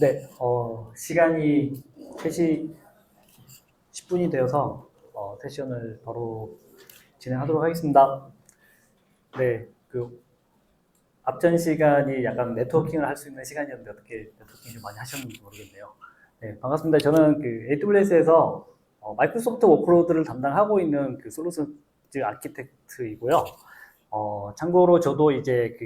네, 시간이 3시 10분이 되어서 세션을 바로 진행하도록 하겠습니다. 네, 앞전 시간이 약간 네트워킹을 할 수 있는 시간이었는데 어떻게 네트워킹 좀 많이 하셨는지 모르겠네요. 네, 반갑습니다. 저는 AWS에서 마이크로소프트 워크로드를 담당하고 있는 솔루션 아키텍트이고요. 참고로 저도 이제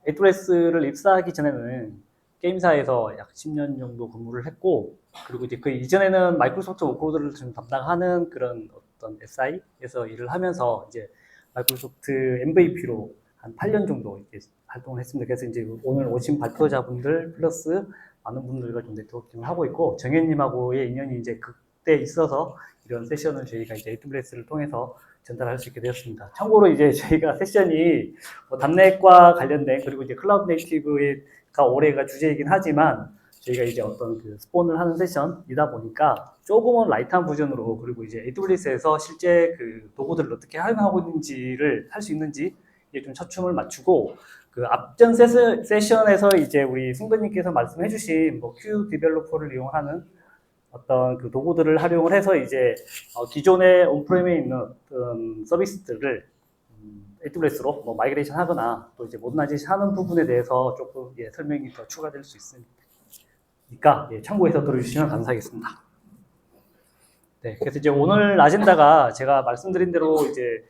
AWS를 입사하기 전에는 게임사에서 약 10년 정도 근무를 했고, 그리고 이제 그 이전에는 마이크로소프트 워크로드를 좀 담당하는 그런 어떤 SI에서 일을 하면서 이제 마이크로소프트 MVP로 한 8년 정도 이렇게 활동을 했습니다. 그래서 이제 오늘 오신 발표자분들 플러스 많은 분들과 좀 네트워킹을 하고 있고, 정현님하고의 인연이 이제 그때 있어서 이런 세션을 저희가 이제 AWS를 통해서 전달할 수 있게 되었습니다. 참고로 이제 저희가 세션이 답넷과 관련된 그리고 이제 클라우드 네이티브가 올해가 주제이긴 하지만 저희가 이제 어떤 스폰을 하는 세션이다 보니까 조금은 라이트한 버전으로 그리고 이제 AWS에서 실제 도구들을 어떻게 활용하고 있는지를 할 수 있는지 이제 좀 초점을 맞추고 앞전 세션에서 이제 우리 승배님께서 말씀해주신 Q 디벨로퍼를 이용하는 어떤 도구들을 활용을 해서 이제 기존의 온프레임에 있는 어떤 서비스들을 AWS로 마이그레이션 하거나 또 이제 모더나이제이션 하는 부분에 대해서 조금 설명이 더 추가될 수 있으니까 참고해서 들어주시면 감사하겠습니다. 네, 그래서 이제 오늘 아젠다가 제가 말씀드린 대로 이제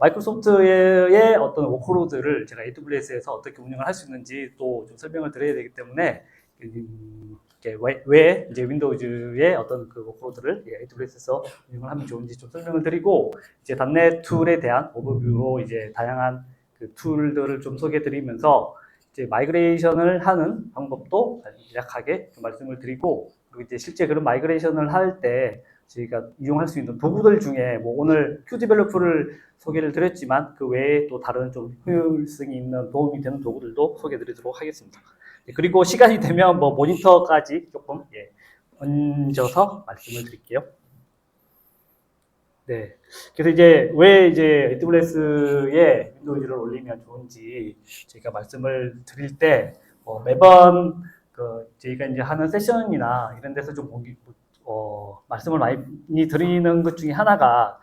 마이크로소프트의 어떤 워크로드를 제가 AWS에서 어떻게 운영을 할 수 있는지 또 좀 설명을 드려야 되기 때문에 왜 이제 윈도우즈의 어떤 워크로드를 AWS에서 운영을 하면 좋은지 좀 설명을 드리고 이제 .NET 툴에 대한 오버뷰로 이제 다양한 툴들을 좀 소개해드리면서 이제 마이그레이션을 하는 방법도 간략하게 말씀을 드리고 그리고 이제 실제 그런 마이그레이션을 할 때 저희가 이용할 수 있는 도구들 중에 오늘 큐디벨로퍼를 소개를 드렸지만 그 외에 또 다른 좀 효율성이 있는 도움이 되는 도구들도 소개해드리도록 하겠습니다. 그리고 시간이 되면 모니터까지 조금 얹어서 말씀을 드릴게요. 네. 그래서 이제 왜 이제 AWS에 윈도우즈를 올리면 좋은지 저희가 말씀을 드릴 때 매번 저희가 이제 하는 세션이나 이런 데서 좀 말씀을 많이 드리는 것 중에 하나가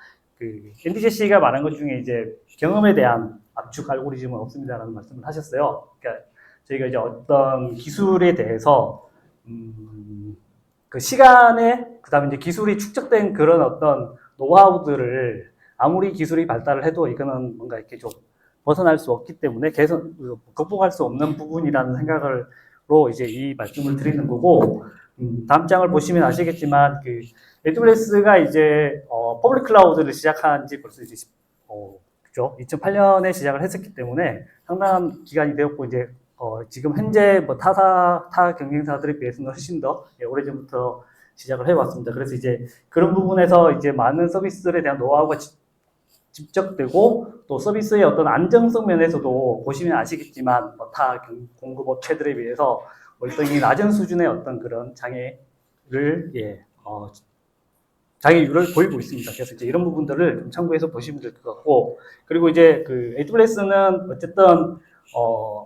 NDJC가 말한 것 중에 이제 경험에 대한 압축 알고리즘은 없습니다라는 말씀을 하셨어요. 그러니까 저희가 이제 어떤 기술에 대해서 시간에 그다음에 이제 기술이 축적된 그런 어떤 노하우들을 아무리 기술이 발달을 해도 이거는 뭔가 이렇게 좀 벗어날 수 없기 때문에 계속 극복할 수 없는 부분이라는 생각으로 이제 이 말씀을 드리는 거고 다음 장을 보시면 아시겠지만 AWS가 이제 퍼블릭 클라우드를 시작한 지 벌써 이제 그죠? 2008년에 시작을 했었기 때문에 상당한 기간이 되었고 이제 지금 현재 타 경쟁사들에 비해서는 훨씬 더 오래전부터 시작을 해왔습니다. 그래서 이제 그런 부분에서 이제 많은 서비스들에 대한 노하우가 집적되고 또 서비스의 어떤 안정성 면에서도 보시면 아시겠지만 타 공급 업체들에 비해서 월등히 낮은 수준의 어떤 그런 장애율을 보이고 있습니다. 그래서 이제 이런 부분들을 좀 참고해서 보시면 될 것 같고 그리고 이제 AWS는 어쨌든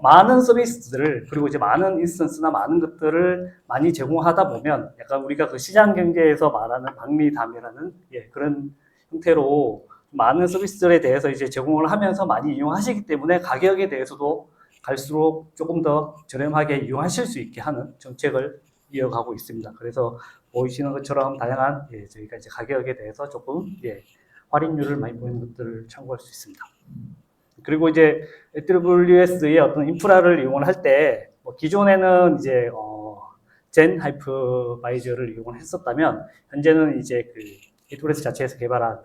많은 서비스들을 그리고 이제 많은 인스턴스나 많은 것들을 많이 제공하다 보면 약간 우리가 시장 경제에서 말하는 박리담이라는 그런 형태로 많은 서비스들에 대해서 이제 제공을 하면서 많이 이용하시기 때문에 가격에 대해서도 갈수록 조금 더 저렴하게 이용하실 수 있게 하는 정책을 이어가고 있습니다. 그래서 보이시는 것처럼 다양한 저희가 이제 가격에 대해서 조금 할인율을 많이 보이는 것들을 참고할 수 있습니다. 그리고 이제 AWS의 어떤 인프라를 이용을 할 때 기존에는 이제 젠 하이퍼바이저를 이용을 했었다면 현재는 이제 AWS 자체에서 개발한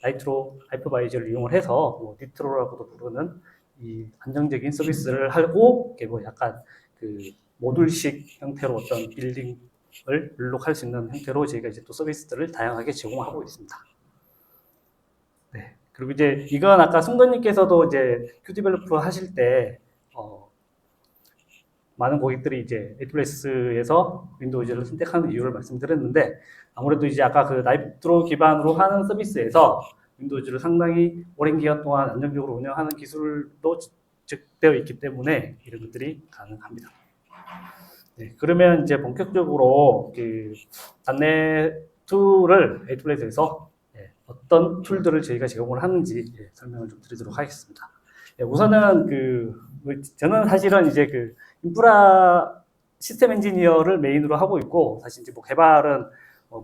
나이트로 하이퍼바이저를 이용을 해서 니트로라고도 부르는 이 안정적인 서비스를 하고 약간 모듈식 형태로 어떤 빌딩을 블록할 수 있는 형태로 저희가 이제 또 서비스들을 다양하게 제공하고 있습니다. 네. 그리고 이제 이건 아까 승건님께서도 이제 큐디벨로퍼 하실 때 많은 고객들이 이제 AWS에서 윈도우즈를 선택하는 이유를 말씀드렸는데 아무래도 이제 아까 나이트로 기반으로 하는 서비스에서 윈도우즈를 상당히 오랜 기간 동안 안정적으로 운영하는 기술도 적되어 있기 때문에 이런 것들이 가능합니다. 네, 그러면 이제 본격적으로 그 단내 툴을 AWS에서 어떤 툴들을 저희가 제공을 하는지 설명을 좀 드리도록 하겠습니다. 우선은 저는 사실은 이제 그 인프라 시스템 엔지니어를 메인으로 하고 있고, 사실 이제 뭐 개발은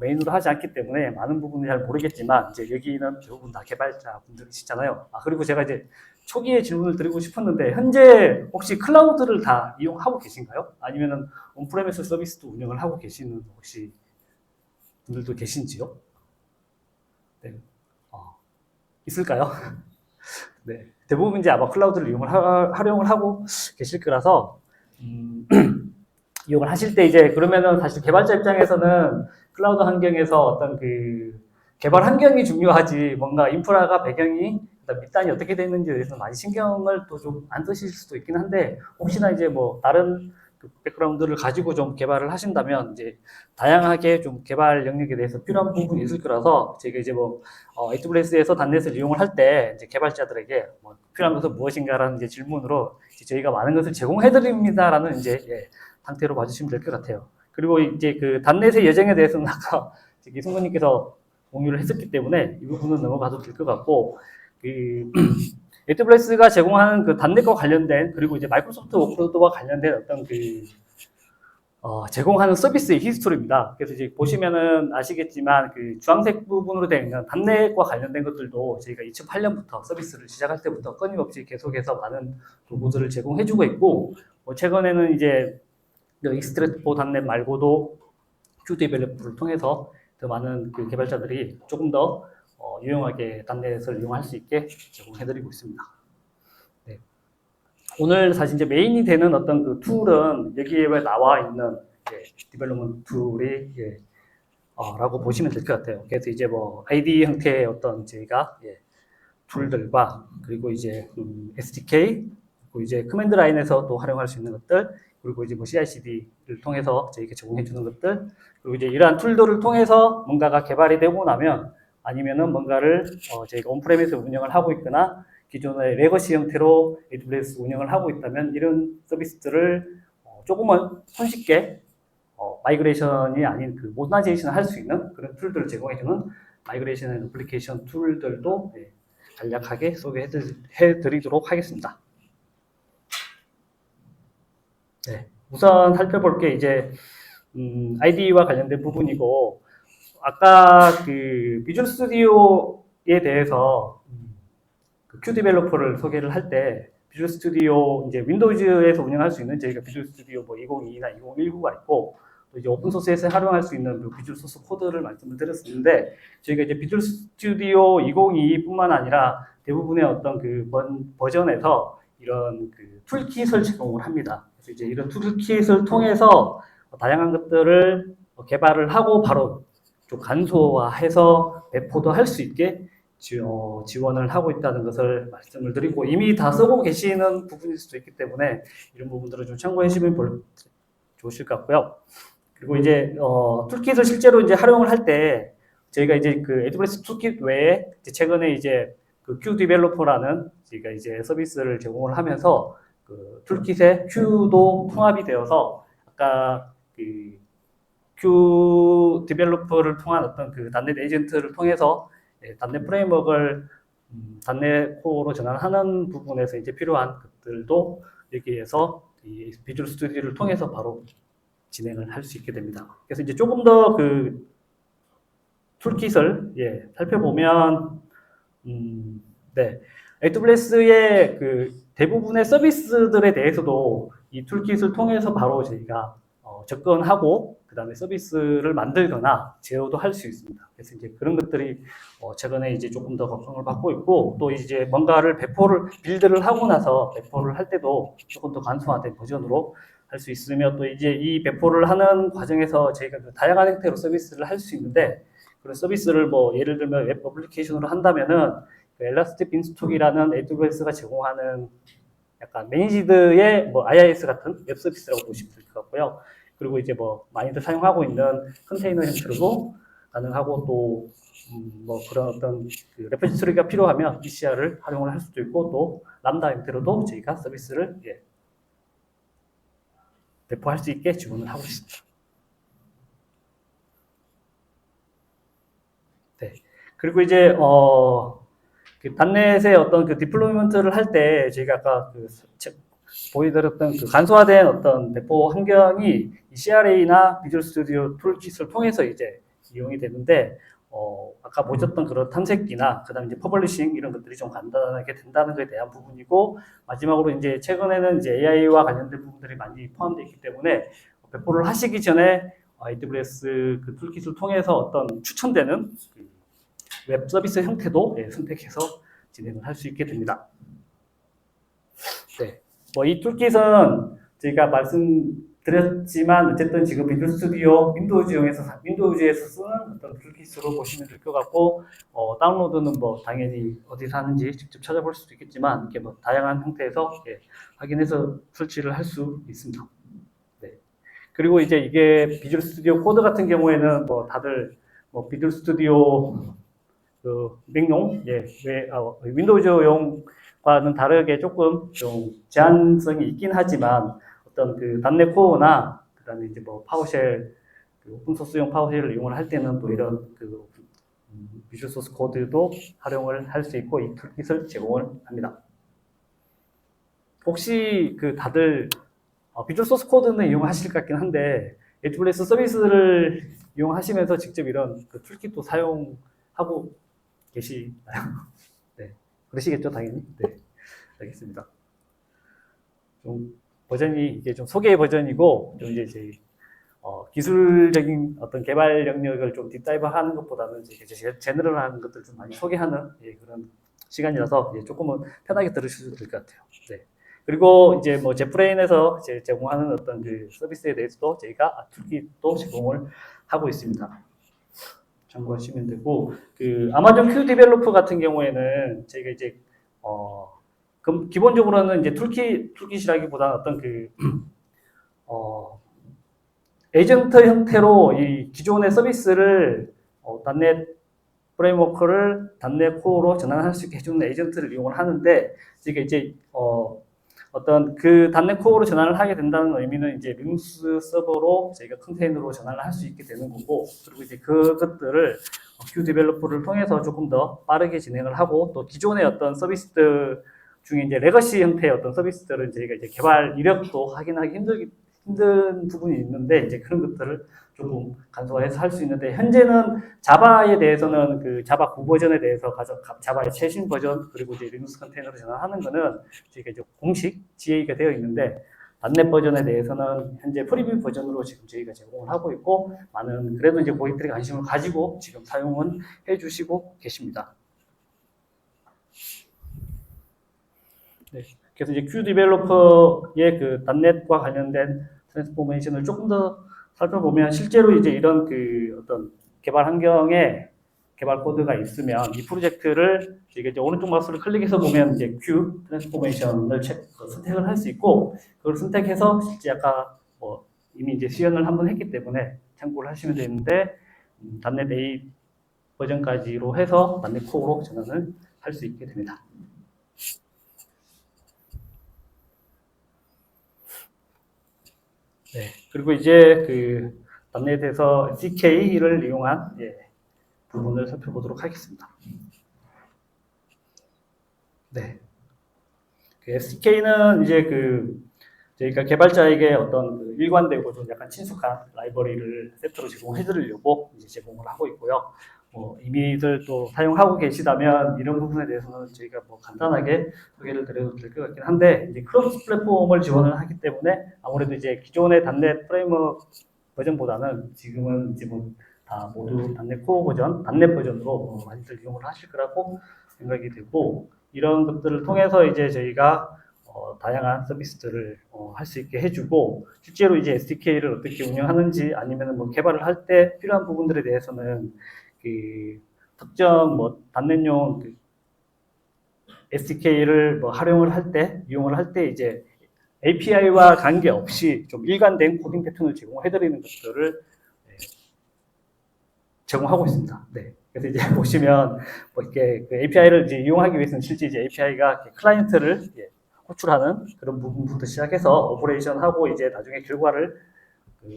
메인으로 하지 않기 때문에 많은 부분을 잘 모르겠지만, 이제 여기는 대부분 다 개발자 분들이시잖아요. 그리고 제가 이제 초기에 질문을 드리고 싶었는데, 현재 혹시 클라우드를 다 이용하고 계신가요? 아니면은 온프레미스 서비스도 운영을 하고 계시는 혹시 분들도 계신지요? 네. 있을까요? 네. 대부분 이제 아마 클라우드를 활용을 하고 계실 거라서, 이용을 하실 때 이제 그러면은 사실 개발자 입장에서는 클라우드 환경에서 어떤 그 개발 환경이 중요하지 뭔가 인프라가 배경이 밑단이 어떻게 되는지에 대해서 많이 신경을 또 좀 안 쓰실 수도 있긴 한데, 혹시나 이제 뭐 다른 그 백그라운드를 가지고 좀 개발을 하신다면 이제 다양하게 좀 개발 영역에 대해서 필요한 부분이 있을 거라서, 제가 이제 뭐 AWS에서 단넷을 이용을 할 때 이제 개발자들에게 뭐 필요한 것은 무엇인가라는 이제 질문으로 이제 저희가 많은 것을 제공해 드립니다라는 이제 상태로 봐주시면 될 것 같아요. 그리고 이제 그 단넷의 예정에 대해서는 아까 이승구님께서 공유를 했었기 때문에 이 부분은 넘어가도 될 것 같고, 그 AWS가 제공하는 그 단넷과 관련된, 그리고 이제 마이크로소프트 워크로드와 관련된 어떤 제공하는 서비스의 히스토리입니다. 그래서 이제 보시면은 아시겠지만 그 주황색 부분으로 되어 있는 단넷과 관련된 것들도 저희가 2008년부터 서비스를 시작할 때부터 끊임없이 계속해서 많은 도구들을 제공해주고 있고, 최근에는 이제 익스트랙트4 단넷 말고도 큐 디벨로퍼를 통해서 더 많은 그 개발자들이 조금 더 유용하게 단넷을 이용할 수 있게 제공해드리고 있습니다. 네. 오늘 사실 이제 메인이 되는 어떤 그 툴은 여기에 나와 있는 디벨로먼트 툴이 라고 보시면 될 것 같아요. 그래서 이제 뭐 IDE 형태의 어떤 저희가 툴들과, 그리고 이제 SDK, 그리고 이제 커맨드 라인에서 또 활용할 수 있는 것들, 그리고 이제 뭐 CI/CD를 통해서 저희가 제공해 주는 것들, 그리고 이제 이러한 툴들을 통해서 뭔가가 개발이 되고 나면, 아니면은 뭔가를 저희가 온프레미스 운영을 하고 있거나 기존의 레거시 형태로 AWS 운영을 하고 있다면, 이런 서비스들을 조금은 손쉽게 마이그레이션이 아닌 그 모더나이제이션을 할 수 있는 그런 툴들을 제공해주는 마이그레이션 앤 어플리케이션 툴들도 간략하게 소개해드리도록 하겠습니다. 네, 우선 살펴볼 게 이제 IDE와 관련된 부분이고, 아까 그 비주얼 스튜디오에 대해서 그 큐 디벨로퍼를 소개를 할 때, 비주얼 스튜디오 이제 윈도우즈에서 운영할 수 있는 저희가 비주얼 스튜디오 뭐 2022나 2019가 있고, 또 이제 오픈 소스에서 활용할 수 있는 그 비주얼 소스 코드를 말씀을 드렸었는데, 저희가 이제 비주얼 스튜디오 2022뿐만 아니라 대부분의 어떤 그 버전에서 이런 그 툴킷을 제공을 합니다. 그래서 이제 이런 툴킷을 통해서 다양한 것들을 개발을 하고 바로 좀 간소화해서 배포도 할 수 있게 지원을 하고 있다는 것을 말씀을 드리고, 이미 다 쓰고 계시는 부분일 수도 있기 때문에 이런 부분들을 좀 참고해 주시면 좋으실 것 같고요. 그리고 이제 툴킷을 실제로 이제 활용을 할 때, 저희가 이제 그 AWS 툴킷 외에 이제 최근에 이제 그 큐 디벨로퍼라는 저희가 이제 서비스를 제공을 하면서 그 툴킷에 큐도 통합이 되어서, 아까 그 큐 디벨로퍼를 통한 어떤 그 단넷 에이전트를 통해서 단넷 프레임워크를 단넷 코어로 전환하는 부분에서 이제 필요한 것들도 여기에서 이 비주얼 스튜디오를 통해서 바로 진행을 할 수 있게 됩니다. 그래서 이제 조금 더 그 툴킷을 살펴보면, 네, AWS의 그 대부분의 서비스들에 대해서도 이 툴킷을 통해서 바로 저희가 접근하고 그 다음에 서비스를 만들거나 제어도 할 수 있습니다. 그래서 이제 그런 것들이 최근에 이제 조금 더 걱정을 받고 있고, 또 이제 뭔가를 빌드를 하고 나서 배포를 할 때도 조금 더 간소화된 버전으로 할 수 있으며, 또 이제 이 배포를 하는 과정에서 저희가 다양한 형태로 서비스를 할 수 있는데, 그런 서비스를 뭐 예를 들면 웹 어플리케이션으로 한다면은 그 엘라스틱 빈스톡이라는 AWS가 제공하는 약간 매니지드의 뭐 IIS 같은 웹 서비스라고 보시면 될 것 같고요. 그리고 이제 뭐 많이들 사용하고 있는 컨테이너 형태로도 가능하고, 또 뭐 그런 어떤 그 레포지토리가 필요하면 ECR을 활용을 할 수도 있고, 또 람다 형태로도 저희가 서비스를 배포할 수 있게 지원을 하고 있습니다. 네. 그리고 이제 그 단넷의 어떤 그 디플로이먼트를 할 때 저희가 아까 그 보여드렸던 그 간소화된 어떤 배포 환경이 CRA나 비주얼 스튜디오 툴킷을 통해서 이제 이용이 되는데 아까 보셨던 그런 탐색기나 그다음에 이제 퍼블리싱 이런 것들이 좀 간단하게 된다는 것에 대한 부분이고 마지막으로 이제 최근에는 이제 AI와 관련된 부분들이 많이 포함되어 있기 때문에 배포를 하시기 전에 AWS 그 툴킷을 통해서 어떤 추천되는 웹 서비스 형태도 선택해서 진행을 할 수 있게 됩니다. 네. 뭐 이 툴킷은 저희가 말씀드렸지만 어쨌든 지금 비주얼 스튜디오 윈도우즈에서 쓰는 어떤 툴킷으로 보시면 될 것 같고 다운로드는 뭐 당연히 어디서 하는지 직접 찾아볼 수도 있겠지만 이렇게 뭐 다양한 형태에서 확인해서 설치를 할 수 있습니다. 네. 그리고 이제 이게 비주얼 스튜디오 코드 같은 경우에는 뭐 다들 뭐 비주얼 스튜디오 그 맥용 윈도우즈용과는 다르게 조금 좀 제한성이 있긴 하지만 어떤 그 단넷 코어나 그다음에 이제 뭐 파워쉘 그 오픈소스용 파워쉘을 이용을 할 때는 또 이런 그 비주얼 소스 코드도 활용을 할 수 있고 이 툴킷을 제공을 합니다. 혹시 그 다들 비주얼 소스 코드는 이용하실 것 같긴 한데 AWS 서비스를 이용하시면서 직접 이런 그 툴킷도 사용하고 계시나요? 네. 그러시겠죠, 당연히. 네. 알겠습니다. 좀 버전이 이게 좀 소개 버전이고, 좀 이제 저희, 기술적인 어떤 개발 영역을 좀 딥다이브 하는 것보다는 이제 제너럴 하는 것들 좀 많이 소개하는 그런 시간이라서 조금은 편하게 들으셔도 될 것 같아요. 네. 그리고 이제 뭐 제프레인에서 제공하는 어떤 그 서비스에 대해서도 저희가 툴킷도 제공을 하고 있습니다. 참고하시면 되고 그 아마존 큐 디벨로퍼 같은 경우에는 저희가 이제 그럼 기본적으로는 이제 툴킷이라기보다는 어떤 그 에이전트 형태로 이 기존의 서비스를 단넷 프레임워크를 단넷 코어로 전환할 수 있게 해주는 에이전트를 이용을 하는데 저희가 이제 어떤 그 단넷 코어로 전환을 하게 된다는 의미는 이제 리눅스 서버로 저희가 컨테이너로 전환을 할 수 있게 되는 거고 그리고 이제 그것들을 큐 디벨로퍼를 통해서 조금 더 빠르게 진행을 하고 또 기존의 어떤 서비스들 중에 이제 레거시 형태의 어떤 서비스들은 저희가 이제 개발 이력도 확인하기 힘든 부분이 있는데 이제 그런 것들을 조금 간소화해서 할 수 있는데 현재는 자바에 대해서는 그 자바 9버전에 대해서 자바의 최신 버전 그리고 이제 리눅스 컨테이너로 전환하는 거는 저희가 이제 공식 GA가 되어 있는데 단넷 버전에 대해서는 현재 프리뷰 버전으로 지금 저희가 제공을 하고 있고 많은 그래도 이제 고객들이 관심을 가지고 지금 사용은 해주시고 계십니다. 네. 그래서 이제 큐 디벨로퍼의 그 단넷과 관련된 트랜스포메이션을 조금 더 살펴보면 실제로 이제 이런 그 어떤 개발 환경에 개발 코드가 있으면 이 프로젝트를 이제 오른쪽 마우스를 클릭해서 보면 이제 큐 트랜스포메이션을 선택을 할 수 있고 그걸 선택해서 실제 아까 뭐 이미 이제 시연을 한번 했기 때문에 참고를 하시면 되는데 단넷 A 버전까지로 해서 단넷 코어로 전환을 할 수 있게 됩니다. 네. 그리고 이제 그 단넷에서 SDK를 이용한 부분을 살펴보도록 하겠습니다. 네. 그 SDK는 이제 그 저희가 개발자에게 어떤 그 일관되고 좀 약간 친숙한 라이브러리를 세트로 제공해드리려고 이제 제공을 하고 있고요. 뭐 이미들 또 사용하고 계시다면 이런 부분에 대해서는 저희가 뭐 간단하게 소개를 드려도 될 것 같긴 한데 이제 크로스 플랫폼을 지원을 하기 때문에 아무래도 이제 기존의 단넷 프레임워크 버전보다는 지금은 이제 뭐 다 모두 단넷 코어 버전, 단넷 버전으로 많이들 이용을 하실 거라고 생각이 되고 이런 것들을 통해서 이제 저희가 다양한 서비스들을 할 수 있게 해주고 실제로 이제 SDK를 어떻게 운영하는지 아니면 뭐 개발을 할 때 필요한 부분들에 대해서는 그 특정 뭐 단넷용 그 SDK를 뭐 활용을 할 때 이용을 할 때 이제 API와 관계없이 좀 일관된 코딩 패턴을 제공해드리는 것들을 제공하고 있습니다. 네. 그래서 이제 보시면 뭐 이렇게 그 API를 이제 이용하기 위해서는 실제 이제 API가 클라이언트를 호출하는 그런 부분부터 시작해서 오퍼레이션하고 이제 나중에 결과를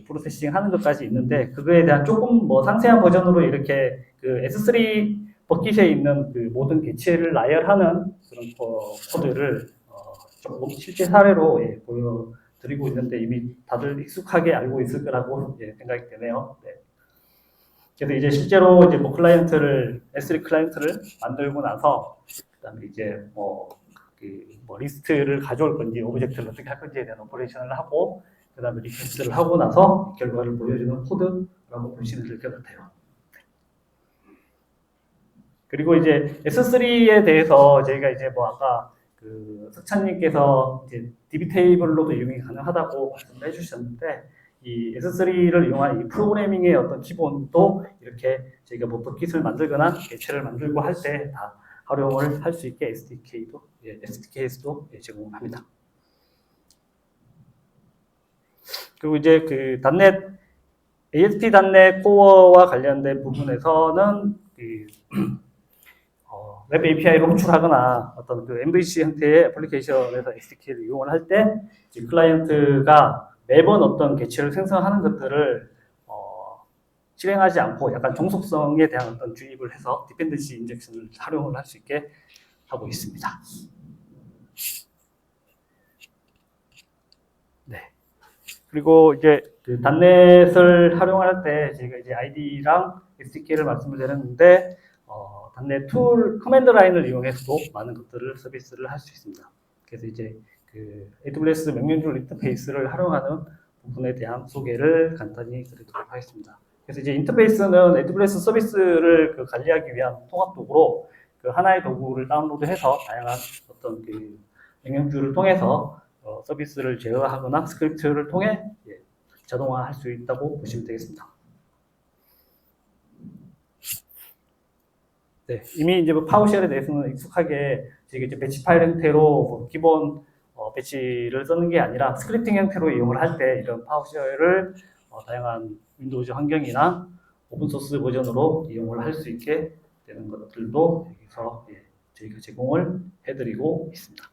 프로세싱하는 것까지 있는데 그거에 대한 조금 뭐 상세한 버전으로 이렇게 그 S3 버킷에 있는 그 모든 개체를 나열하는 그런 코드를 조금 실제 사례로 보여드리고 있는데 이미 다들 익숙하게 알고 있을 거라고 생각이 되네요. 네. 그래서 이제 실제로 이제 뭐 클라이언트를 S3 클라이언트를 만들고 나서 그다음에 이제 뭐 리스트를 가져올 건지 오브젝트를 어떻게 할 건지에 대한 오퍼레이션을 하고 그다음에 리퀘스트를 하고 나서 결과를 보여주는 코드라고 보시면 될 것 같아요. 그리고 이제 S3에 대해서 저희가 이제 뭐 아까 그 석찬님께서 이제 DB 테이블로도 이용이 가능하다고 말씀을 해주셨는데 이 S3를 이용한 이 프로그래밍의 어떤 기본도 이렇게 저희가 뭐 버킷을 만들거나 개체를 만들고 할 때 다 활용을 할 수 있게 SDK에서도 제공합니다. 그리고 이제 그 ASP.NET 코어와 관련된 부분에서는 웹 API로 호출하거나 어떤 그 MVC 형태의 애플리케이션에서 SDK를 이용을 할 때 클라이언트가 매번 어떤 개체를 생성하는 것들을 실행하지 않고 약간 종속성에 대한 어떤 주입을 해서 디펜던시 인젝션을 활용을 할 수 있게 하고 있습니다. 네. 그리고 이제 그 .NET을 활용할 때 제가 이제 IDE랑 SDK를 말씀을 드렸는데 .NET 툴 커맨드 라인을 이용해서도 많은 것들을 서비스를 할 수 있습니다. 그래서 이제 그 AWS 명령줄 인터페이스를 활용하는 부분에 대한 소개를 간단히 드리도록 하겠습니다. 그래서 이제 인터페이스는 AWS 서비스를 관리하기 위한 통합 도구로 그 하나의 도구를 다운로드해서 다양한 어떤 그 명령줄을 통해서 서비스를 제어하거나 스크립트를 통해 자동화할 수 있다고 보시면 되겠습니다. 네, 이미 이제 뭐 파워쉘에 대해서는 익숙하게 저희가 이제 배치 파일 형태로 뭐 기본 배치를 쓰는 게 아니라 스크립팅 형태로 이용을 할 때 이런 파워쉘을 다양한 윈도우즈 환경이나 오픈소스 버전으로 이용을 할 수 있게 되는 것들도 여기서 저희가 제공을 해드리고 있습니다.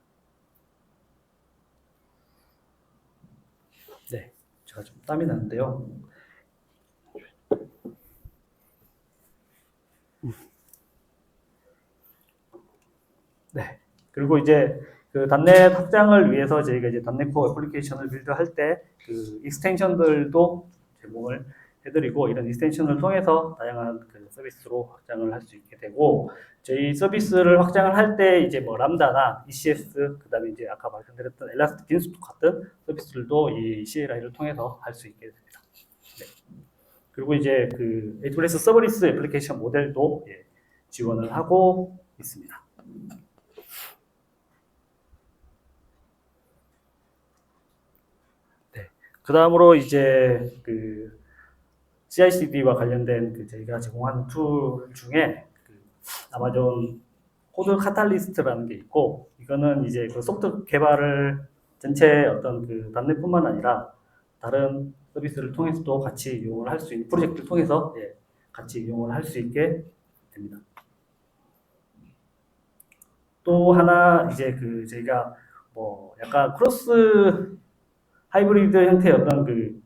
네, 제가 좀 땀이 나는데요. 네. 그리고 이제 그 .NET 확장을 위해서 저희가 이제 .NET Core 애플리케이션을 빌드할 때 그 익스텐션들도 제공을 해드리고 이런 익스텐션을 통해서 다양한 그 서비스로 확장을 할 수 있게 되고 저희 서비스를 확장을 할 때 이제 뭐 람다나 ECS 그다음에 이제 아까 말씀드렸던 엘라스틱 빈스톡 같은 서비스들도 이 CLI를 통해서 할 수 있게 됩니다. 네. 그리고 이제 그 AWS 서버리스 애플리케이션 모델도 지원을 하고 있습니다. 그 다음으로 이제 그 CI/CD와 관련된 그 저희가 제공하는 툴 중에 그 아마존 코드 카탈리스트라는 게 있고 이거는 이제 그 소프트 개발을 전체 어떤 그 .NET뿐만 아니라 다른 서비스를 통해서도 같이 이용을 할 수 있는 프로젝트를 통해서 같이 이용을 할 수 있게 됩니다. 또 하나 이제 그 저희가 뭐 약간 크로스 하이브리드 형태의 어떤 그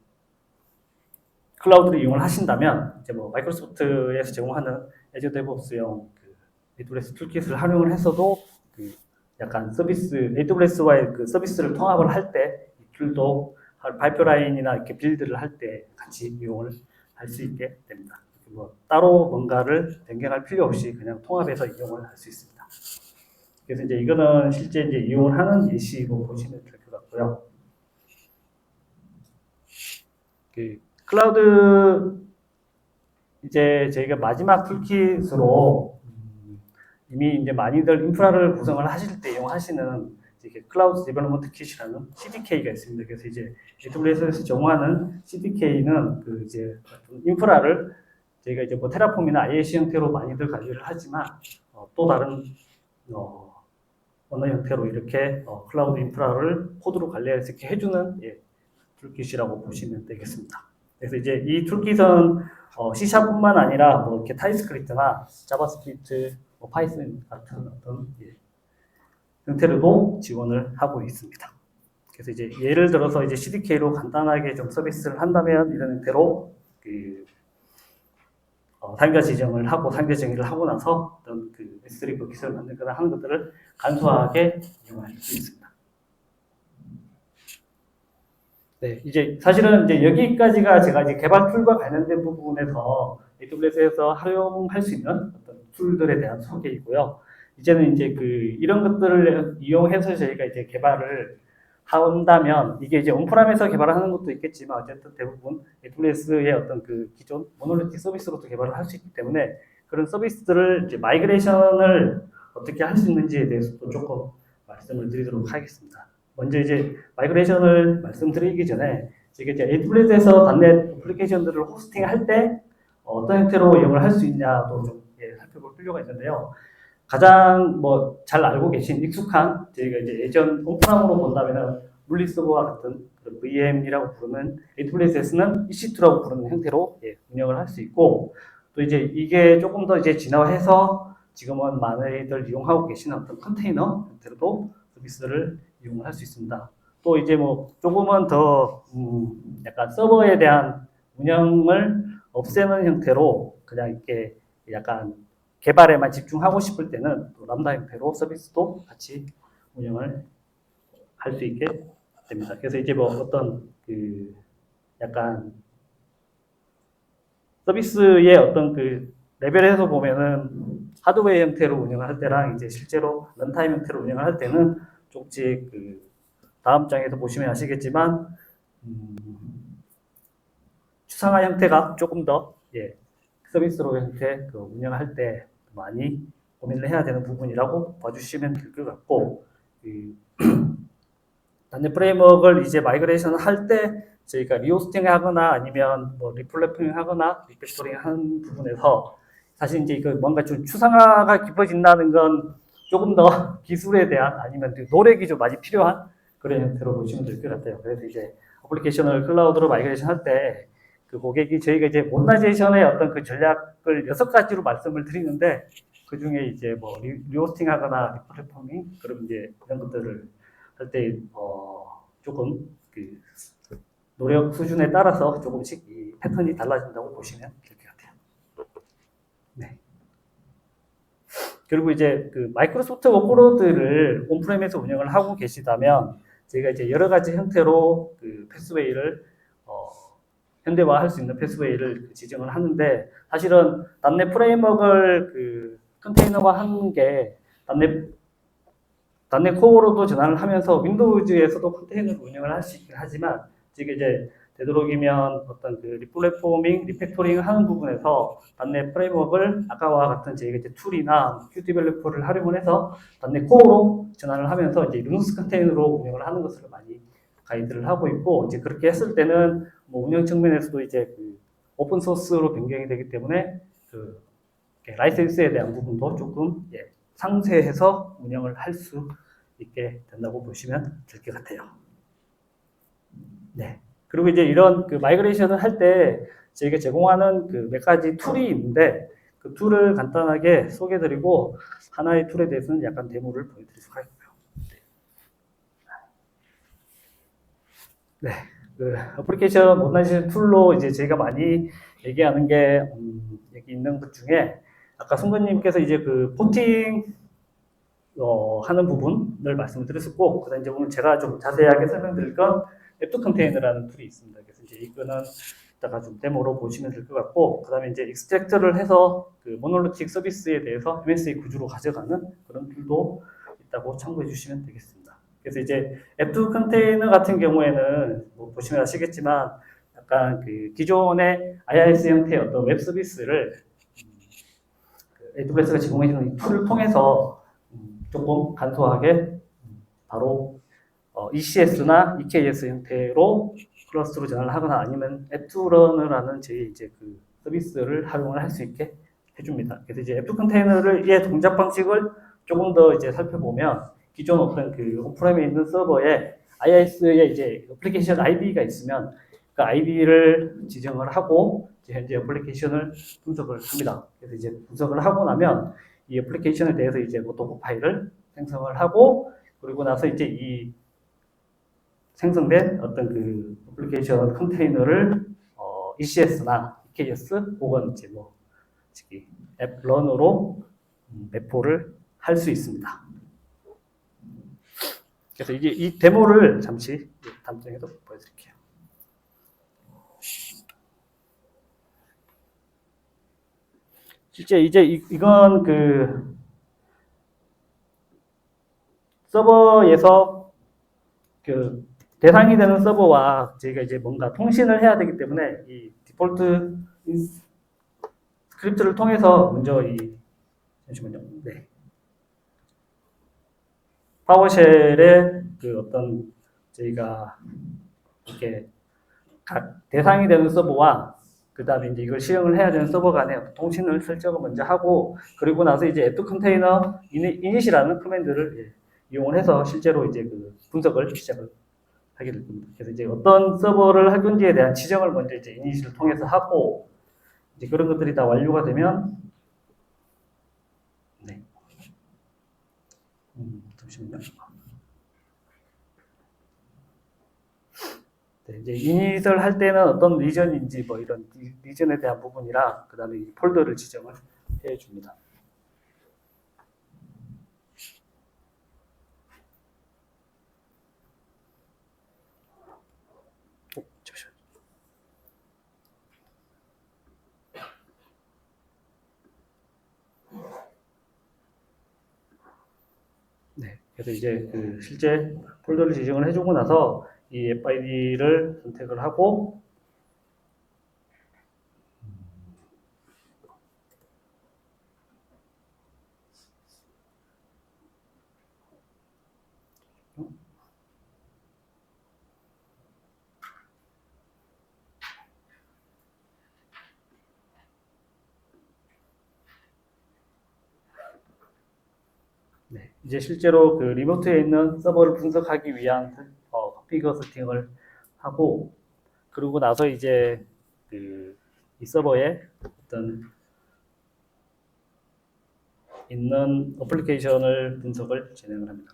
클라우드를 이용을 하신다면 이제 뭐 마이크로소프트에서 제공하는 애저 데브옵스용 그 AWS 툴킷을 활용을 해서도 그 약간 서비스 AWS와의 그 서비스를 통합을 할 때 이 툴도 파이프라인이나 이렇게 빌드를 할 때 같이 이용을 할 수 있게 됩니다. 뭐 따로 뭔가를 변경할 필요 없이 그냥 통합해서 이용을 할 수 있습니다. 그래서 이제 이거는 실제 이제 이용을 하는 예시로 보시면 될 것 같고요. 그 클라우드 이제 저희가 마지막 툴킷으로 이미 이제 많이들 인프라를 구성을 하실 때 이용하시는 클라우드 디벨롭먼트 킷이라는 CDK가 있습니다. 그래서 이제 AWS에서 제공하는 CDK는 그 이제 인프라를 저희가 이제 뭐 테라폼이나 IAC 형태로 많이들 관리를 하지만 또 다른 언어 형태로 이렇게 클라우드 인프라를 코드로 관리할 수 있게 해주는 툴킷이라고 보시면 되겠습니다. 그래서 이제 이 툴킷은 C#뿐만 아니라 이렇게 타입스크립트나 자바스크립트, 파이썬 같은 어떤 형태로도 지원을 하고 있습니다. 그래서 이제 예를 들어서 이제 CDK로 간단하게 좀 서비스를 한다면 이런 형태로 사용자 지정을 하고 사용자 정의를 하고 나서 어떤 그 S3 버킷을 만들거나 하는 것들을 간소하게 이용할 수 있습니다. 네, 이제 사실은 이제 여기까지가 제가 이제 개발 툴과 관련된 부분에서 AWS에서 활용할 수 있는 어떤 툴들에 대한 소개이고요. 이제는 이제 이런 것들을 이용해서 저희가 이제 개발을 한다면 이게 이제 온프라임에서 개발하는 것도 있겠지만 어쨌든 대부분 AWS의 어떤 기존 모노리틱 서비스로도 개발을 할 수 있기 때문에 그런 서비스들을 이제 마이그레이션을 어떻게 할 수 있는지에 대해서도 조금 말씀을 드리도록 하겠습니다. 먼저 이제 마이그레이션을 말씀드리기 전에 제가 이제 AWS에서 .NET 애플리케이션들을 호스팅할 때 어떤 형태로 이용을 할 수 있냐도 좀 살펴볼 필요가 있는데요. 가장 잘 알고 계신 익숙한 저희가 이제 예전 온프라임으로 본다면은 물리서버와 같은 VM이라고 부르는 AWS에서는 EC2라고 부르는 형태로 운영을 할 수 있고 또 이제 이게 조금 더 이제 진화해서 지금은 많이들 이용하고 계시는 어떤 컨테이너 형태로도 서비스를 이용을 할 수 있습니다. 또 이제 조금은 더 약간 서버에 대한 운영을 없애는 형태로 그냥 이렇게 약간 개발에만 집중하고 싶을 때는 또 람다 형태로 서비스도 같이 운영을 할 수 있게 됩니다. 그래서 이제 어떤 약간 서비스의 어떤 레벨에서 보면은 하드웨어 형태로 운영을 할 때랑 이제 실제로 런타임 형태로 운영을 할 때는 조금씩 다음 장에서 보시면 아시겠지만 추상화 형태가 조금 더 서비스로 형태 운영할 때 많이 고민을 해야 되는 부분이라고 봐주시면 될 것 같고 .NET 프레임워크를 이제 마이그레이션 할 때 저희가 리호스팅 하거나 아니면 리플래핑 하거나 리팩토링 하는 부분에서 사실 이제 뭔가 좀 추상화가 깊어진다는 건 조금 더 기술에 대한 아니면 노력이 좀 많이 필요한 그런 형태로 보시면 될 것 같아요. 그래서 이제 어플리케이션을 클라우드로 마이그레이션 할 때 고객이 저희가 이제 모더나이제이션의 어떤 전략을 6가지로 말씀을 드리는데 그 중에 이제 리호스팅 하거나 리플래핑 그럼 이제 이런 것들을 할 때 조금 노력 수준에 따라서 조금씩 이 패턴이 달라진다고 보시면 될 것 같아요. 네. 그리고 이제 마이크로소프트 워크로드를 온프레임에서 운영을 하고 계시다면 저희가 이제 여러 가지 형태로 패스웨이를 현대화할 수 있는 패스웨이를 지정을 하는데 사실은 .NET 프레임워크를 컨테이너화하는 게 .NET 코어로도 전환을 하면서 윈도우즈에서도 컨테이너를 운영을 할 수 있긴 하지만 지금 이제 되도록이면 어떤 리플래포밍, 리팩토링 하는 부분에서 .NET 프레임워크를 아까와 같은 저희가 이제 툴이나 Q 디벨로퍼를 활용을 해서 .NET 코어로 전환을 하면서 이제 리눅스 컨테이너로 운영을 하는 것을 많이 가이드를 하고 있고 이제 그렇게 했을 때는 운영 측면에서도 이제 오픈 소스로 변경이 되기 때문에 라이센스에 대한 부분도 조금 상세해서 운영을 할 수 있게 된다고 보시면 될 것 같아요. 네. 그리고 이제 이런 마이그레이션을 할 때 저희가 제공하는 몇 가지 툴이 있는데 그 툴을 간단하게 소개해드리고 하나의 툴에 대해서는 약간 데모를 보여드리도록 하겠고요. 네. 어플리케이션 모더나이제이션 툴로 이제 저희가 많이 얘기하는 게 여기 있는 것 중에 아까 송근님께서 이제 포팅 하는 부분을 말씀을 드렸었고 그다음 이제 오늘 제가 좀 자세하게 설명드릴 건 앱 컨테이너라는 툴이 있습니다. 그래서 이제 이거는 이따가 좀 데모로 보시면 될 것 같고 그다음에 이제 익스트랙트를 해서 모노리틱 서비스에 대해서 MSA 구조로 가져가는 그런 툴도 있다고 참고해 주시면 되겠습니다. 그래서 이제 앱 컨테이너 같은 경우에는 보시면 아시겠지만 약간 기존의 IIS 형태의 어떤 웹 서비스를 AWS가 제공해주는 이 툴을 통해서 조금 간소하게 바로 ECS나 EKS 형태로 클러스터로 전환을 하거나 아니면 앱투러너라는 저희 이제 서비스를 활용을 할 수 있게 해줍니다. 그래서 이제 앱 컨테이너의 동작 방식을 조금 더 이제 살펴보면 기존 어떤 온프라임에 있는 서버에 IIS의 이제 애플리케이션 ID가 있으면 그 ID를 지정을 하고 이제 현재 애플리케이션을 분석을 합니다. 그래서 이제 분석을 하고 나면 이 애플리케이션에 대해서 이제 도커 파일을 생성을 하고, 그리고 나서 이제 이 생성된 어떤 그 어플리케이션 컨테이너를 ECS나 EKS 혹은 이제 뭐 앱 런으로 배포를 할 수 있습니다. 그래서 이게 이 데모를 잠시 다음 장에도 보여드릴게요. 실제 이제 이건 그 서버에서 그 대상이 되는 서버와 저희가 이제 뭔가 통신을 해야 되기 때문에 이 디폴트 스크립트를 통해서 먼저 잠시만요. 네. 파워쉘의 그 어떤 저희가 이렇게 각 대상이 되는 서버와 그 다음에 이제 이걸 실행을 해야 되는 서버 간의 통신을 설정을 먼저 하고, 그리고 나서 이제 add 컨테이너 init이라는 커맨드를 이용을 해서 실제로 이제 그 분석을 시작을 하게 될 겁니다. 그래서 이제 어떤 서버를 할 건지에 대한 지정을 먼저 이제 init을 통해서 하고, 이제 그런 것들이 다 완료가 되면, 네. 잠시만요. 네, 이제 init을 할 때는 어떤 리전인지 뭐 이런 리전에 대한 부분이랑 그 다음에 폴더를 지정을 해줍니다. 네, 그래서 이제 그 실제 폴더를 지정을 해주고 나서 이 FID를 선택을 하고, 네, 이제 실제로 그 리모트에 있는 서버를 분석하기 위한 컨피거 세팅을 하고, 그러고 나서 이제 그 이 서버에 어떤 있는 어플리케이션을 분석을 진행을 합니다.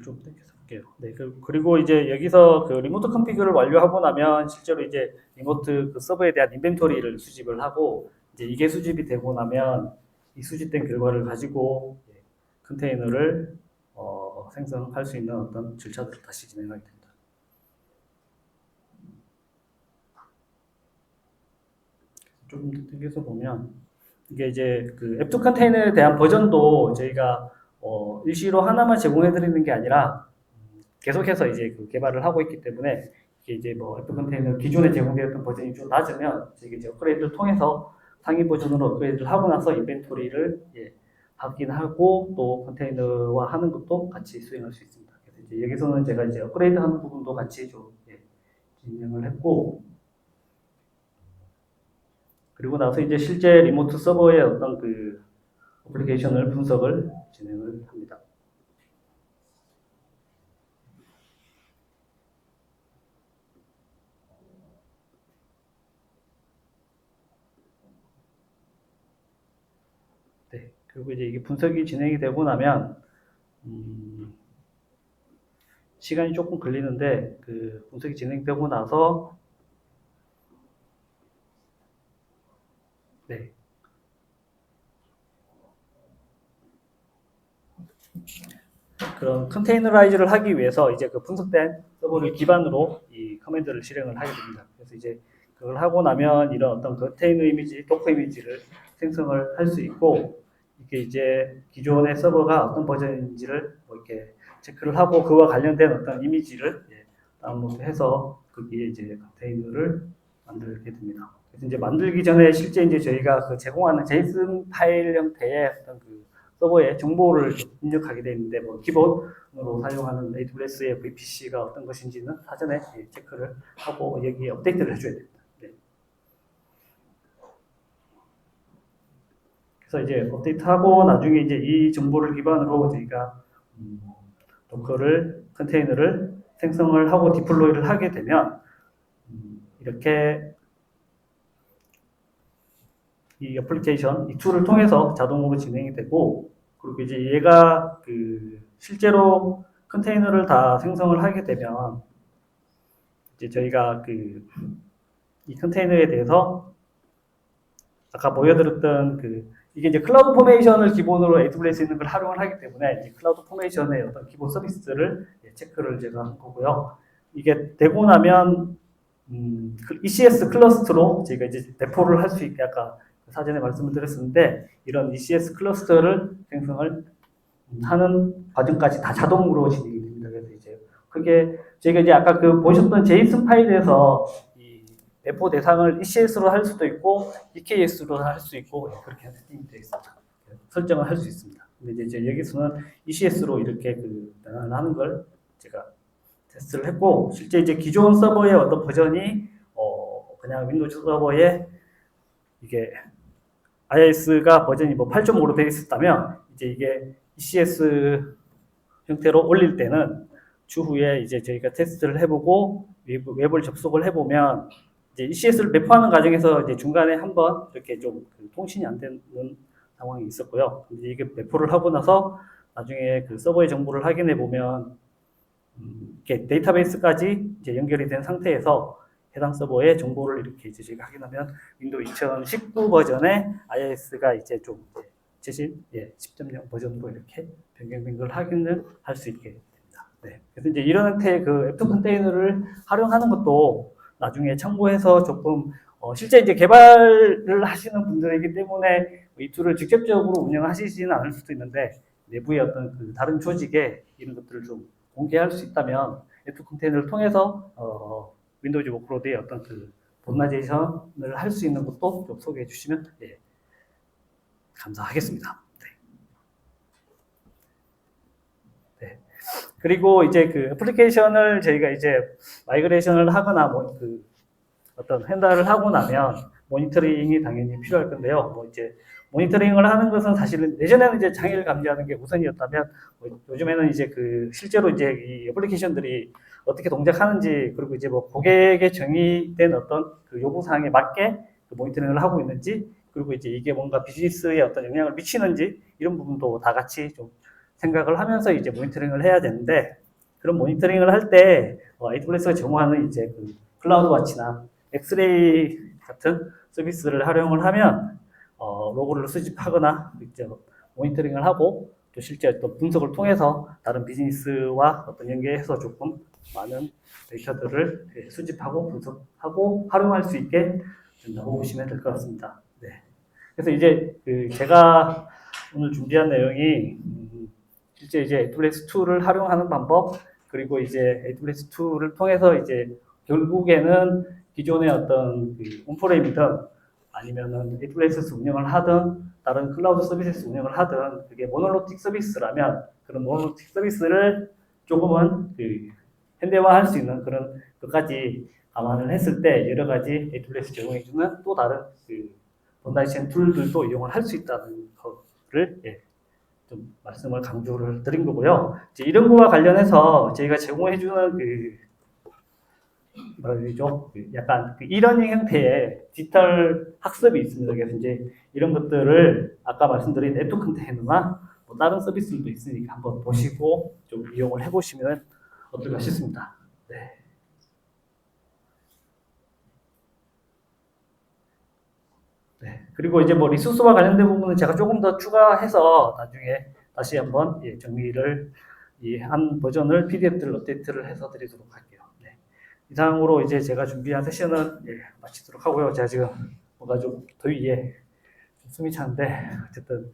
좀 땡겨서 볼게요. 네, 그리고 이제 여기서 그 리모트 컨피그를 완료하고 나면 실제로 이제 리모트 그 서버에 대한 인벤토리를 수집을 하고, 이제 이게 수집이 되고 나면 이 수집된 결과를 가지고 컨테이너를 생성할 수 있는 어떤 절차들을 다시 진행하게 됩니다. 조금 더 땡겨서 보면 이게 이제 그 앱2 컨테이너에 대한 버전도 저희가 일시로 하나만 제공해 드리는 게 아니라 계속해서 이제 그 개발을 하고 있기 때문에 이제 뭐 앱2 컨테이너 기존에 제공되었던 버전이 좀 낮으면 저희가 이제 업그레이드를 통해서 상위 버전으로 업그레이드를 하고 나서 인벤토리를 확인하고 또 컨테이너화 하는 것도 같이 수행할 수 있습니다. 그래서 이제 여기서는 제가 이제 업그레이드 하는 부분도 같이 좀 진행을 했고, 그리고 나서 이제 실제 리모트 서버의 어떤 그 어플리케이션을 분석을 진행을 합니다. 네, 그리고 이제 이게 분석이 진행이 되고 나면 시간이 조금 걸리는데 그 분석이 진행되고 나서 네. 그런 컨테이너라이즈를 하기 위해서 이제 그 분석된 서버를 기반으로 이 커맨드를 실행을 하게 됩니다. 그래서 이제 그걸 하고 나면 이런 어떤 컨테이너 이미지, 도커 이미지를 생성을 할 수 있고, 이게 이제 기존의 서버가 어떤 버전인지를 뭐 이렇게 체크를 하고 그와 관련된 어떤 이미지를 다운로드해서 거기에 이제 컨테이너를 만들게 됩니다. 그래서 이제 만들기 전에 실제 이제 저희가 그 제공하는 JSON 파일 형태의 어떤 그 서버에 정보를 입력하게 되어 있는데, 뭐 기본으로 사용하는 AWS의 VPC가 어떤 것인지는 사전에 체크를 하고 여기에 업데이트를 해줘야 됩니다. 네. 그래서 이제 업데이트하고 나중에 이제 이 정보를 기반으로 저희가 도커를 컨테이너를 생성을 하고 디플로이를 하게 되면 이렇게 이 애플리케이션, 이 툴을 통해서 자동으로 진행이 되고, 그리고 이제 얘가 그 실제로 컨테이너를 다 생성을 하게 되면 이제 저희가 그 이 컨테이너에 대해서 아까 보여드렸던 그 이게 이제 클라우드 포메이션을 기본으로 AWS에 있는 걸 활용을 하기 때문에 이제 클라우드 포메이션의 어떤 기본 서비스를 체크를 제가 한 거고요. 이게 되고 나면 ECS 클러스터로 저희가 이제 배포를 할 수 있게 아까 사전에 말씀을 드렸었는데 이런 ECS 클러스터를 생성을 하는 과정까지 다 자동으로 진행이 됩니다. 그래서 이제 그게 저희가 이제 아까 그 보셨던 JSON 파일에서 이 배포 대상을 ECS로 할 수도 있고 EKS로 할 수 있고 그렇게 세팅이 되어 있습니다. 설정을 할 수 있습니다. 근데 이제 여기서는 ECS로 이렇게 그 하는 걸 제가 테스트를 했고 실제 이제 기존 서버의 어떤 버전이 그냥 윈도우즈 서버에 이게 IIS가 버전이 뭐 8.5로 되어 있었다면 이제 이게 ECS 형태로 올릴 때는 추후에 이제 저희가 테스트를 해보고 웹을 접속을 해보면 이제 ECS를 배포하는 과정에서 이제 중간에 한번 이렇게 좀 통신이 안 되는 상황이 있었고요. 근데 이게 배포를 하고 나서 나중에 그 서버의 정보를 확인해 보면 이렇게 데이터베이스까지 이제 연결이 된 상태에서 해당 서버의 정보를 이렇게 이제 제가 확인하면 윈도우 2019 버전의 IIS가 이제 좀 최신 10.0 버전으로 이렇게 변경된 확인을 할 수 있게 됩니다. 네. 그래서 이제 이런 형태의 그 애프 컨테이너를 활용하는 것도 나중에 참고해서 조금 실제 이제 개발을 하시는 분들이기 때문에 이 툴을 직접적으로 운영하시지는 않을 수도 있는데 내부의 어떤 그 다른 조직에 이런 것들을 좀 공개할 수 있다면 애프 컨테이너를 통해서 윈도우즈 워크로드의 어떤 그 보너제이션을 할 수 있는 것도 좀 소개해 주시면 감사하겠습니다. 네. 그리고 이제 그 애플리케이션을 저희가 이제 마이그레이션을 하거나 뭐 그 어떤 핸들을 하고 나면 모니터링이 당연히 필요할 건데요. 뭐 이제 모니터링을 하는 것은 사실은 예전에는 이제 장애를 감지하는 게 우선이었다면 요즘에는 이제 그 실제로 이제 이 애플리케이션들이 어떻게 동작하는지 그리고 이제 뭐 고객의 정의된 어떤 그 요구 사항에 맞게 그 모니터링을 하고 있는지 그리고 이제 이게 뭔가 비즈니스에 어떤 영향을 미치는지 이런 부분도 다 같이 좀 생각을 하면서 이제 모니터링을 해야 되는데 그런 모니터링을 할 때 AWS가 제공하는 이제 그 클라우드 와치나 엑스레이 같은 서비스를 활용을 하면 로그를 수집하거나 이제 모니터링을 하고 또 실제 또 분석을 통해서 다른 비즈니스와 어떤 연계해서 조금 많은 데이터들을 수집하고 분석하고 활용할 수 있게 된다고 보시면 될 것 같습니다. 네. 그래서 이제 그 제가 오늘 준비한 내용이 실제 이제 AWS 툴을 활용하는 방법 그리고 이제 AWS 툴을 통해서 이제 결국에는 기존의 어떤 그 온프레임이든 아니면은 AWS 운영을 하든 다른 클라우드 서비스 운영을 하든 그게 모노리틱 서비스라면 그런 모노리틱 서비스를 조금은 그 현대화할 수 있는 그런 것까지 감안을 했을 때 여러 가지 AWS 제공해주는 또 다른 그 펀다이션 툴들도 이용을 할 수 있다는 거를 좀 말씀을 강조를 드린 거고요. 이제 이런 거와 관련해서 저희가 제공해주는 그 뭐라 그러죠? 약간 그 이러닝 형태의 디지털 학습이 있습니다. 그래서 이제 이런 것들을 아까 말씀드린 네트 컨테이너나 뭐 다른 서비스들도 있으니까 한번 보시고 좀 이용을 해보시면 어떨까 싶습니다. 네. 네. 그리고 이제 뭐 리소스와 관련된 부분은 제가 조금 더 추가해서 나중에 다시 한번 정리를 한 버전을 PDF를 업데이트를 해서 드리도록 할게요. 네. 이상으로 이제 제가 준비한 세션은 마치도록 하고요. 제가 지금 뭔가 좀 더위에 숨이 차는데 어쨌든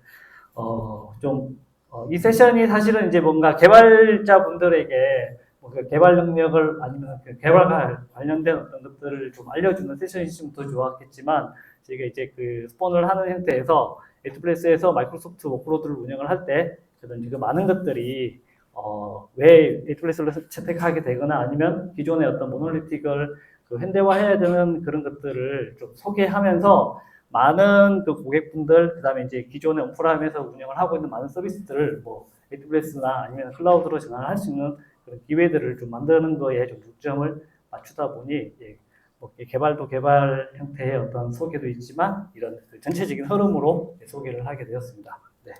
이 세션이 사실은 이제 뭔가 개발자분들에게 그 개발 능력을 아니면 그 개발과 관련된 어떤 것들을 좀 알려주는 세션이시면 더 좋았겠지만 저희가 이제 그 스폰을 하는 형태에서 AWS에서 마이크로소프트 워크로드를 운영을 할 때 그런 지금 많은 것들이 왜 AWS를 채택하게 되거나 아니면 기존의 어떤 모노리틱을 그 현대화해야 되는 그런 것들을 좀 소개하면서 많은 그 고객분들 그다음에 이제 기존의 온프라임에서 운영을 하고 있는 많은 서비스들을 뭐 AWS나 아니면 클라우드로 전환할 수 있는 그런 기회들을 좀 만드는 거에 좀 중점을 맞추다 보니 뭐 개발도 개발 형태의 어떤 소개도 있지만 이런 그 전체적인 흐름으로 소개를 하게 되었습니다. 네.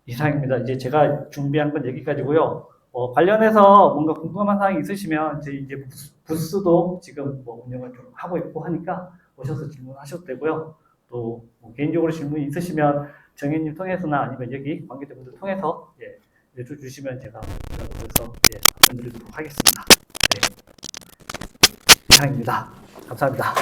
이상입니다. 이제 제가 준비한 건 여기까지고요. 관련해서 뭔가 궁금한 사항이 있으시면 저희 이제 부스도 지금 뭐 운영을 좀 하고 있고 하니까 오셔서 질문하셔도 되고요. 또뭐 개인적으로 질문이 있으시면 정현님 통해서나 아니면 여기 관계자분들 통해서 예, 여쭤 주시면 제가 그래서 예, 답변 드리도록 하겠습니다. 네. 이상입니다. 감사합니다.